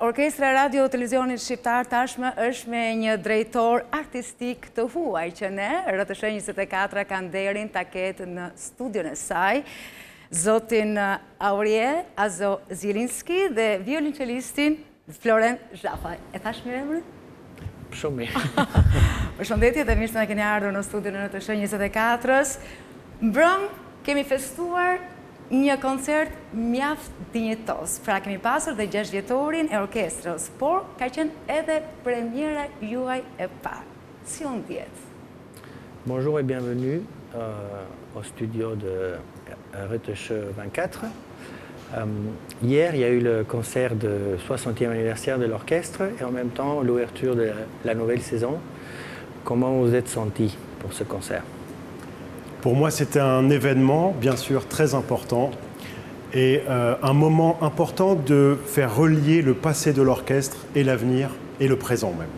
Orkestra Radio Televizionit Shqiptar tashmë është me një drejtor artistik të huaj që ne, RTS 24, ka nderin ta ketë në studion e saj, zotin Aurie Azo Zielinski dhe violoncellistin Floren Zhafaj. E thash mirë emrin? Shumë mirë. Përshëndetje dhe mirë se na keni ardhur në studion e RTS 24-s. Mbrëm kemi festuar një koncert mjaft dinjitos. Pra kemi pasur dhe 6 vjetorin e orkestrës, por ka qenë edhe premiera juaj e parë. Si on diet? Bonjour et bienvenue au studio de RTS 24. Hier, il y a eu le concert de 60e anniversaire de l'orchestre et en même temps l'ouverture de la nouvelle saison. Comment vous êtes senti pour ce concert? Pour moi, c'était un événement, bien sûr, très important et un moment important de faire relier le passé de l'orchestre et l'avenir et le présent même.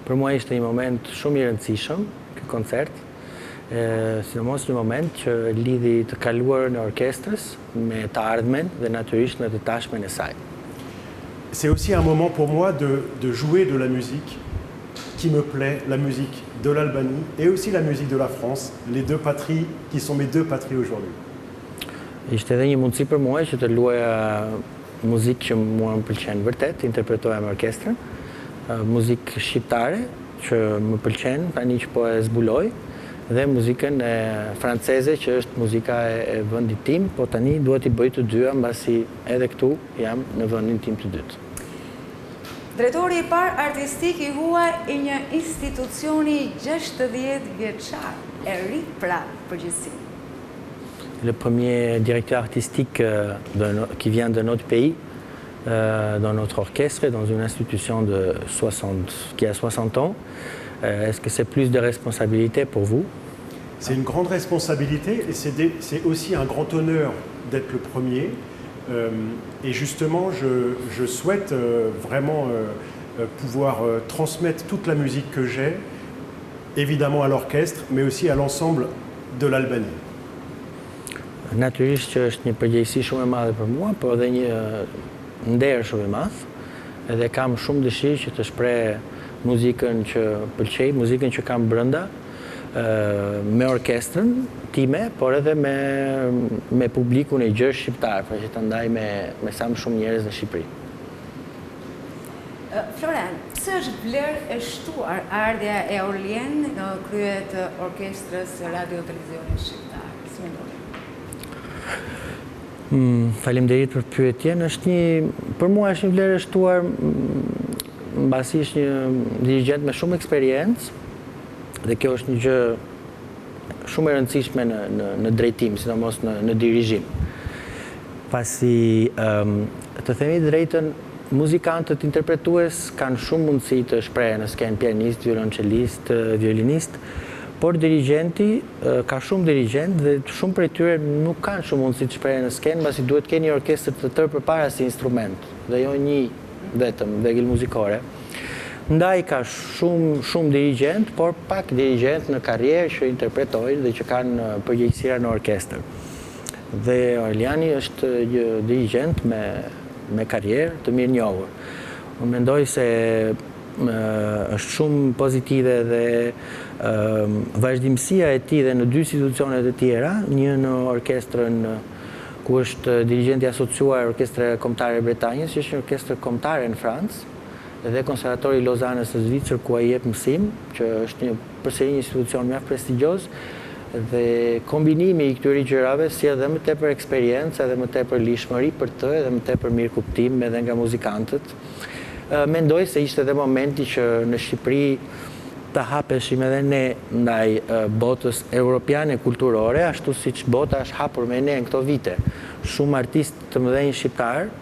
Për mua ishte një moment shumë I rëndësishëm, ky koncert, sidomos një moment që lidhi të kaluarën e orkestrës me të ardhmen dhe natyrisht me të tashmen e saj. C'est aussi un moment pour moi de jouer de la musique qui me plaît, la musique de l'Albanie et aussi la musique de la France, les deux patries qui sont mes deux patries aujourd'hui. Ishte edhe një mundësi për mua që të luaja muzikë që mua më pëlqen vërtet, interpretoja me orkestrën, muzikë shqiptare që më pëlqen tani që po e zbuloj, dhe muzikën e franceze që është muzika e vendit tim, po tani duhet I bëj të dyja mbasi edhe këtu jam në vendin tim të dytë. Drejtori I parë artistik I huaj I një institucioni 60 vjeçar, e ri pra përgjithësi. Le premier directeur artistique qui vient de notre pays, dans notre orchestre, dans une institution qui a 60 ans. Est-ce que c'est plus de responsabilité pour vous? C'est une grande responsabilité et c'est aussi un grand honneur d'être le premier. Et justement, je souhaite vraiment pouvoir transmettre toute la musique que j'ai, évidemment à l'orchestre, mais aussi à l'ensemble de l'Albanie. Natyrisht që është një përgjegjësi shumë e madhe për mua, por edhe një nder shumë I madh, edhe kam shumë dëshirë që të shpreh muzikën që pëlqej, muzikën që kam brenda, me orkestrën time, por edhe me publikun e gjerë shqiptar, pra që të ndaj me sa më shumë njerëz në Shqipëri. Floren, pse është vlerë e shtuar ardhja e Aurien në krye të orkestrës Radio Televizionit Shqiptar? Si mendoni? Faleminderit për pyetjen. Për mua është një vlerë e shtuar, mbasi është një dirigjent me shumë eksperiencë, dhe kjo është një gjë shumë e rëndësishme në drejtim, sidomos në dirigim. Pasi, të themi drejtën, muzikantët interpretues kanë shumë mundësi të shprehen në skenë, pianist, violoncellist, violinist, por dirigjenti ka shumë dirigjent dhe shumë prej tyre nuk kanë shumë mundësi të shprehen në skenë, pasi duhet ke një orkestër të tërë përpara si instrument, dhe jo një vetëm vegël muzikore. Ndaj ka shumë dirigjent, por pak dirigjent në karrierë që interpretojnë dhe që kanë përgjegjësira në orkestër. Dhe Aureliani është një dirigjent me karrierë të mirë njohur. Unë mendoj se është shumë pozitive dhe vazhdimësia e tij dhe në 2 institucionet e tjera, një në orkestrën ku është dirigjenti asociuar Orkestra Kombëtare e Bretanjës, që është një orkestër kombëtare në Francë, dhe Konservatori I Lozanës në Zvicër ku ai jep mësim, që është përsëri një institucion mjaft prestigjioz, dhe kombinimi I këtyre gjërave sjell edhe më tepër eksperiencë, edhe më tepër lishmëri për të, edhe më tepër mirëkuptim edhe nga muzikantët. Mendoj se ishte edhe momenti që në Shqipëri të hapeshim edhe ne ndaj botës europiane kulturore, ashtu siç bota është hapur me ne në këto vite. Shumë artistë të mëdhenj shqiptar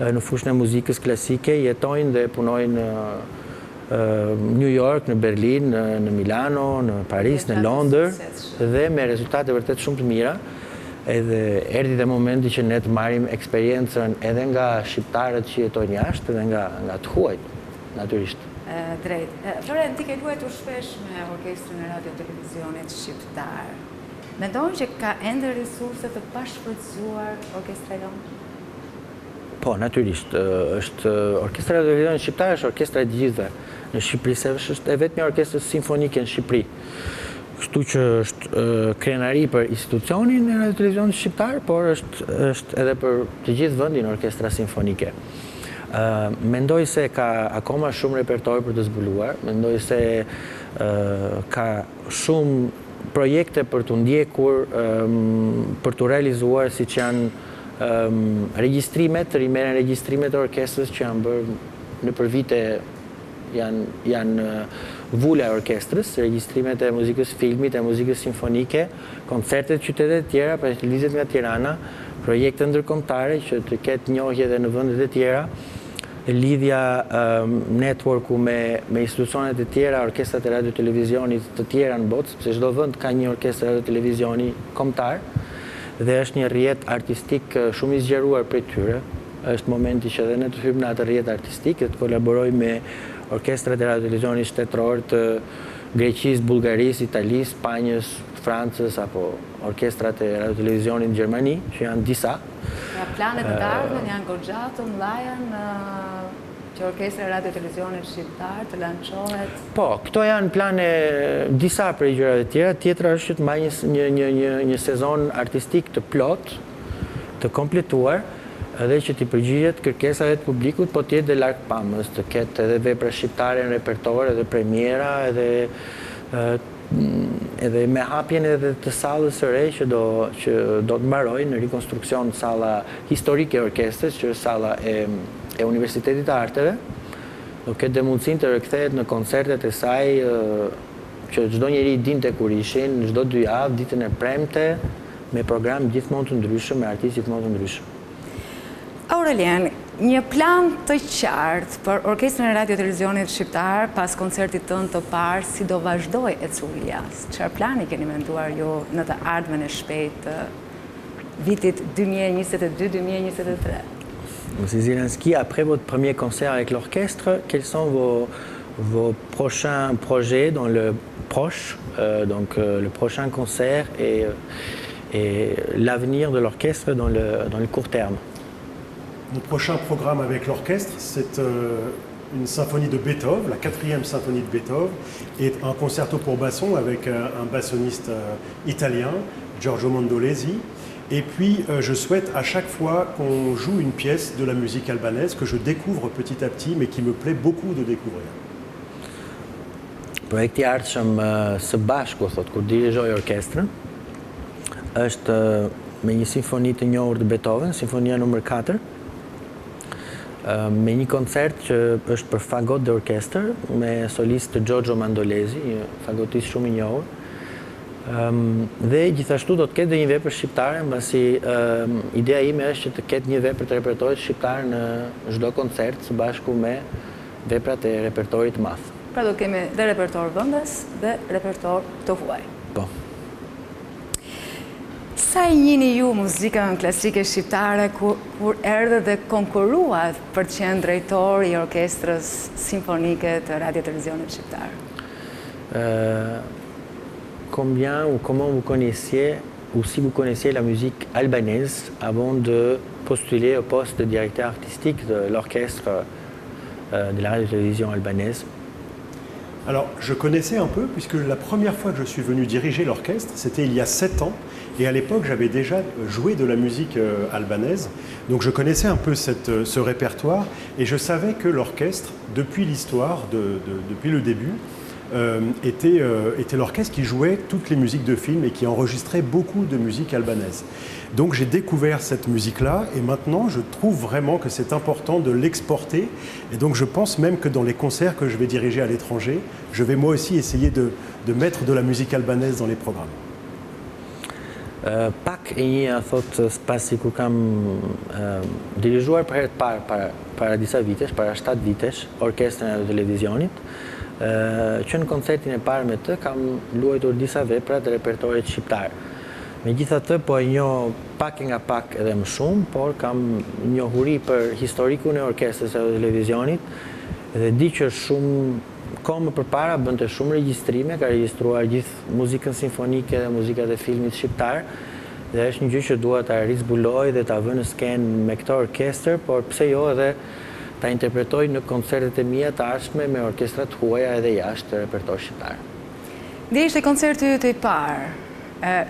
në fushën e muzikës klasike jetojnë dhe punojnë në New York, në Berlin, në Milano, në Paris, në Londër, dhe me rezultate vërtet shumë të mira. Edhe erdhi dhe momenti që ne të marrim eksperiencën edhe nga shqiptarët që jetojnë jashtë dhe nga të huajt, natyrisht. Drejt. Floren, ti ke luajtur shpesh me orkestrën e Radio Televizionit Shqiptar. Mendon që ka ende resurse të pashfrytzuar orkestra jonë? Po, natyrisht. Orkestra e Televizionit Shqiptar është orkestra e gjithëve në Shqipëri, se është e vetmja orkestrë simfonike në Shqipëri. Kështu që është krenari për institucionin e Radio Televizionit Shqiptar, por është edhe për të gjithë vendin orkestra simfonike. Mendoj se ka akoma shumë repertor për të zbuluar, mendoj se ka shumë projekte për të ndjekur, për të realizuar, si që janë regjistrimet, rimeren regjistrimet e orkestrës që janë bërë në për vite, janë vula e orkestrës, regjistrimet e muzikës filmit, e muzikës simfonike, koncertet qytetet tjera, për lizet nga Tirana, projekte ndërkombëtare që të ketë njohje edhe në vendet e tjera, lidhja networku me institucionet e tjera, orkestrat e radio televizionit të tjera në botë, sepse çdo vend ka një orkestrë radio televizioni kombëtar, dhe është një rrjet artistik shumë i zgjeruar prej tyre. Është momenti që edhe ne të hyjmë në atë rrjet artistik dhe të kolaborojmë me orkestrat e radio televizionit shtetëror të Greqisë, Bullgarisë, Italisë, Spanjës, Francës apo orkestrat e radio televizionit në Gjermani, që janë disa. Ja, planet e ardhmen janë goxha të mëdha që orkestra e radio televizionit shqiptar të lançohet. Po, këto janë plane disa prej gjërave të tjera. Tjetra është që të mbajë një sezon artistik të plot, të kompletuar, edhe që t'i përgjigjet kërkesave të publikut, po t'jetë dhe larg pamës, të ketë edhe vepra shqiptare në repertor, edhe premiera, edhe me hapjen edhe të sallës së re që do të mbarojë në rikonstruksion salla historike e orkestrës, që është salla e Universitetit të Arteve, do ketë dhe mundësinë të rikthehet në koncertet e saj që çdo njeri dinte kur ishin, çdo 2 javë, ditën e premte, me program gjithmonë të ndryshëm, me artistë gjithmonë të ndryshëm. Aurelien, një plan të qartë për Orkestrën e Radio Televizionit Shqiptar pas koncertit tënd të parë, si do vazhdoj Ecuria? Çfarë plani keni menduar ju në të ardhmen e shpejtë të vitit 2022-2023? Monsieur Zelensky, après votre premier concert avec l'orchestre, quels sont vos prochains projets dans le proche, donc le prochain concert et l'avenir de l'orchestre dans le court terme? Mon prochain programme avec l'orchestre, c'est une symphonie de Beethoven, la 4e symphonie de Beethoven, et un concerto pour basson avec un bassoniste italien, Giorgio Mondolesi. Et puis, je souhaite à chaque fois qu'on joue une pièce de la musique albanaise que je découvre petit à petit, mais qui me plaît beaucoup de découvrir. Projekti i ardhshëm së bashku, kur dirigjoj orkestrën, është me një simfoni të njohur të Beethoven, Sinfonia nr. 4, me një koncert që është për fagot dhe orkestër, me solist Giorgio Mondolesi, një fagotist shumë i njohur. Dhe gjithashtu do të ketë dhe një vepër shqiptare, mbasi ideja ime është që të ketë një vepër të repertorit shqiptar në çdo koncert së bashku me veprat e repertorit të madh. Pra do kemi dhe repertor vendas dhe repertor të huaj. Po. Sa i njihni ju muzikën klasike shqiptare kur erdhe dhe konkurruat për të qenë drejtor i orkestrës simfonike të Radio Televizionit Shqiptar? Combien ou comment vous connaissiez, ou si vous connaissiez la musique albanaise avant de postuler au poste de directeur artistique de l'orchestre de la radio-télévision albanaise? Alors, je connaissais un peu, puisque la première fois que je suis venu diriger l'orchestre, c'était il y a 7 ans, et à l'époque, j'avais déjà joué de la musique albanaise, donc je connaissais un peu ce répertoire, et je savais que l'orchestre, depuis l'histoire, depuis le début, était l'orchestre qui jouait toutes les musiques de films et qui enregistrait beaucoup de musique albanaise. Donc j'ai découvert cette musique-là et maintenant je trouve vraiment que c'est important de l'exporter et donc je pense même que dans les concerts que je vais diriger à l'étranger, je vais moi aussi essayer de mettre de la musique albanaise dans les programmes. Pak e një thot pasi kur kam dirigjuar për herë të parë para disa vitesh, para 7 vitesh, orkestrën e televizionit, që në koncertin e parë me të kam luajtur disa vepra të repertorit shqiptar. Megjithatë, po e njoh pak nga pak edhe më shumë, por kam njohuri për historikun e orkestrës e televizionit dhe di që shumë kohë më përpara bënte shumë regjistrime, ka regjistruar gjithë muzikën simfonike dhe muzikat e filmit shqiptar Dhe është një gjë që dua ta rizbuloj dhe ta vë në skenë me këtë orkestër, por pse jo edhe ta interpretoj në koncertet e mia të ardhshme me orkestrat huaja edhe jashtë repertor shqiptar. Dhe ishte koncerti yt i parë.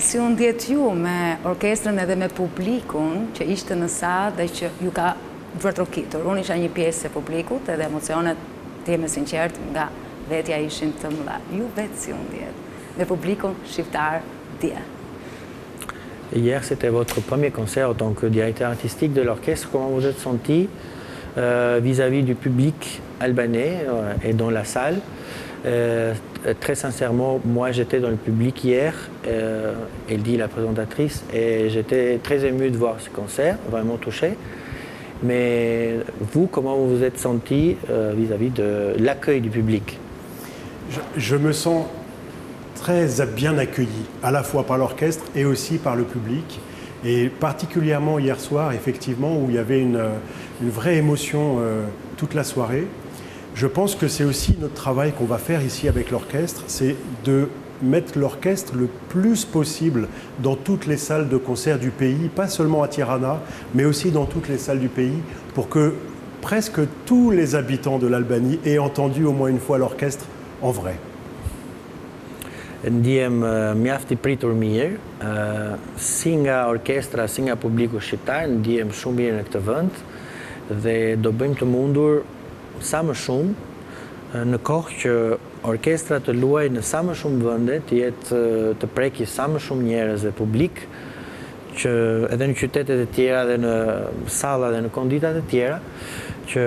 Si u ndjet ju me orkestrën edhe me publikun që ishte në salë dhe që ju ka vërtrokitur? Unë isha një pjesë e publikut edhe emocionet, të jemi sinqert, nga vetja ishin të mëdha. Ju vetë si u ndjet me publikun shqiptar dje? Hier, c'était votre premier concert en tant que directeur artistique de l'orchestre. Comment vous êtes senti vis-à-vis du public albanais et dans la salle? Très sincèrement, moi j'étais dans le public hier, elle dit la présentatrice, et j'étais très ému de voir ce concert, vraiment touché. Mais vous, comment vous vous êtes senti vis-à-vis de l'accueil du public? Je me sens très bien accueilli, à la fois par l'orchestre et aussi par le public. Et particulièrement hier soir, effectivement, où il y avait une vraie émotion toute la soirée. Je pense que c'est aussi notre travail qu'on va faire ici avec l'orchestre, c'est de mettre l'orchestre le plus possible dans toutes les salles de concert du pays, pas seulement à Tirana, mais aussi dans toutes les salles du pays, pour que presque tous les habitants de l'Albanie aient entendu au moins une fois l'orchestre en vrai. Ndihem mjaft I pritur mirë, si nga orkestra, si nga publiku shqiptar, ndihem shumë mirë në këtë vend dhe do bëjmë të mundur sa më shumë në kohë që orkestra të luajë në sa më shumë vende, të preki sa më shumë njerëz dhe publik, që edhe në qytetet e tjera dhe në salla dhe në konditat e tjera, që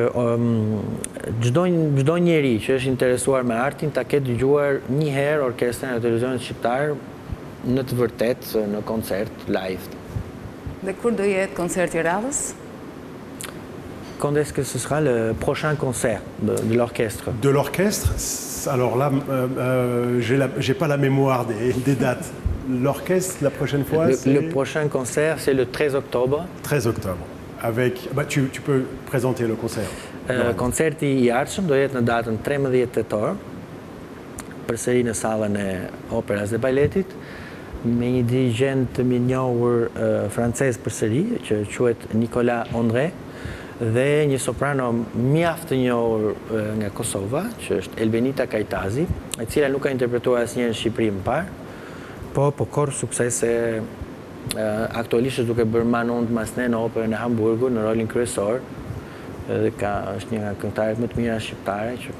çdo njeri që është interesuar me artin ta ketë dëgjuar një herë orkestrën e televizionit shqiptar në të vërtetë në koncert live. Dhe kur do jetë koncerti I radhës? Quand est-ce que ce sera le prochain concert de l'orchestre? De l'orchestre, alors là, j'ai pas la mémoire des dates. L'orchestre, la prochaine fois, le prochain concert, c'est le 13 octobre. 13 octobre. Avec, tu peux présenter le concert. Koncerti I ardhshëm do jetë në datën 13 tetor, përsëri në sallën e Operas dhe Baletit, me një dirigjent të minjohur francez përsëri, që quhet Nicolas André, dhe një soprano mjaft të njohur nga Kosova, që është Elbenita Kajtazi, e cila nuk ka interpretuar asnjëherë në Shqipëri më parë, po korr suksese aktualisht është duke bërë manon të masne në operën e Hamburgut në rolin kryesor, dhe është një nga këngëtarët më të mira shqiptare që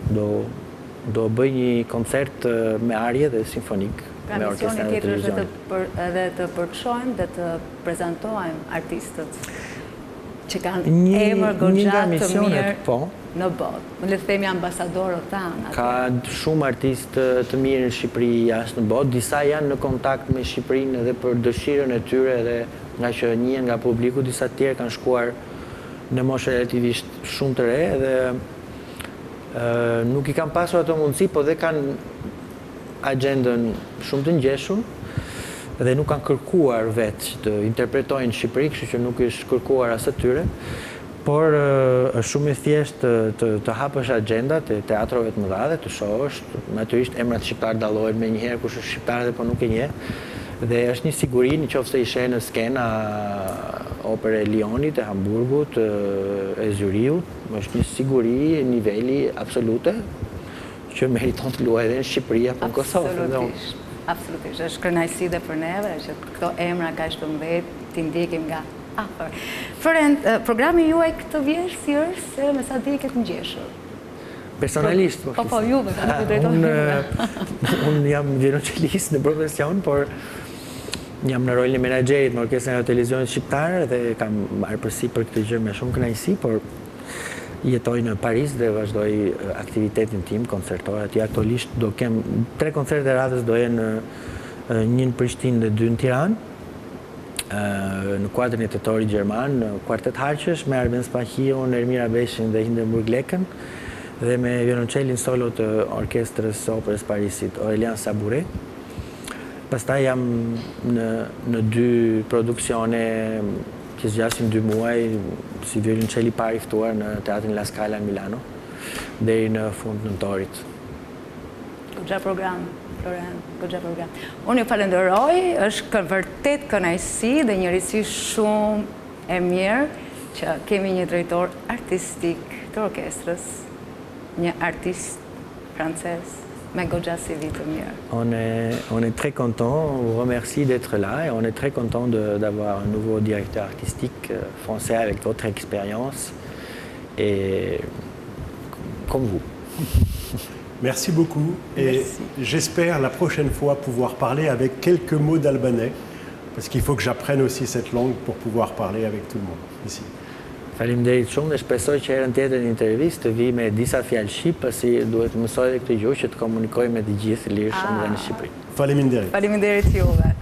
do bëj një koncert me arje dhe simfonik me orkestrën e televizionit. Edhe të përkshojmë dhe të prezantojmë artistët që kanë emër goxha të mirë në botë. Më le të themi ambasadorët tanë. Ka shumë artistë të mirë në Shqipëri jashtë në botë, disa janë në kontakt me Shqipërinë edhe për dëshirën e tyre dhe nga që njihen nga publiku, disa të tjerë kanë shkuar në moshë relativisht shumë të re dhe nuk I kanë pasur ato mundësi, po dhe kanë agjendën shumë të ngjeshur dhe nuk kanë kërkuar vetë që të interpretojnë në Shqipëri, kështu që nuk është kërkuar as atyre. Por është shumë I thjeshtë të hapësh agjendat e teatrove të mëdha dhe të shohësh, natyrisht emrat shqiptar dallohen me njëherë kush është shqiptar dhe po nuk e njeh. Dhe është një siguri nëse I sheh në skena opere e Lyonit, e Hamburgut, e Zyriut, është një siguri niveli absolute që meriton të luajë edhe në Shqipëri apo në Kosovë. Absolutisht, është kënaqësi dhe për neve që këto emra kaq të mëdhenj t'i ndjekim nga afër. Florent, programi juaj këtë vjeç si është se me sa di këtë ngjeshur? Personalisht, po juve, nuk I drejtoj. Unë jam violoncellist në profesion, por jam në rolin e menaxherit në orkestrën e televizionit shqiptar dhe kam marrë përsipër këtë gjë me shumë kënaqësi, por jetoj në Paris dhe vazhdoj aktivitetin tim, koncertoj aty. Aktualisht do kem 3 koncerte radhës, do jenë një në Prishtinë dhe 2 në Tiranë. Në kuadrin e tetorit gjerman, kuartet harqesh me Arben Spahion, Ermira Beshin dhe Hindenburg Leken, dhe me violoncellin solo të orkestrës Operës Parisit, Aurelian Sabouret. Pastaj jam në 2 produksione që zgjasin 2 muaj si violoncelli I parë I ftuar në Teatrin La Scala në Milano, deri në fund nëntorit. Goxha program, Florent, goxha program. Unë ju falenderoj, është vërtet kënaqësi dhe njërisi shumë e mirë që kemi një drejtor artistik të orkestrës, një artiste français me goxha CV të mirë. On est très content, on vous remercie d'être là et on est très content d'avoir un nouveau directeur artistique français avec votre expérience et comme vous. Merci beaucoup et j'espère la prochaine fois pouvoir parler avec quelques mots d'albanais parce qu'il faut que j'apprenne aussi cette langue pour pouvoir parler avec tout le monde ici. Faleminderit shumë dhe shpresoj që herën tjetër në intervistë të vi me disa fjalë shqip, pasi duhet të mësoj edhe këtë gjuhë që të komunikoj me të gjithë lirshëm dhe në Shqipëri. Faleminderit. Faleminderit juve.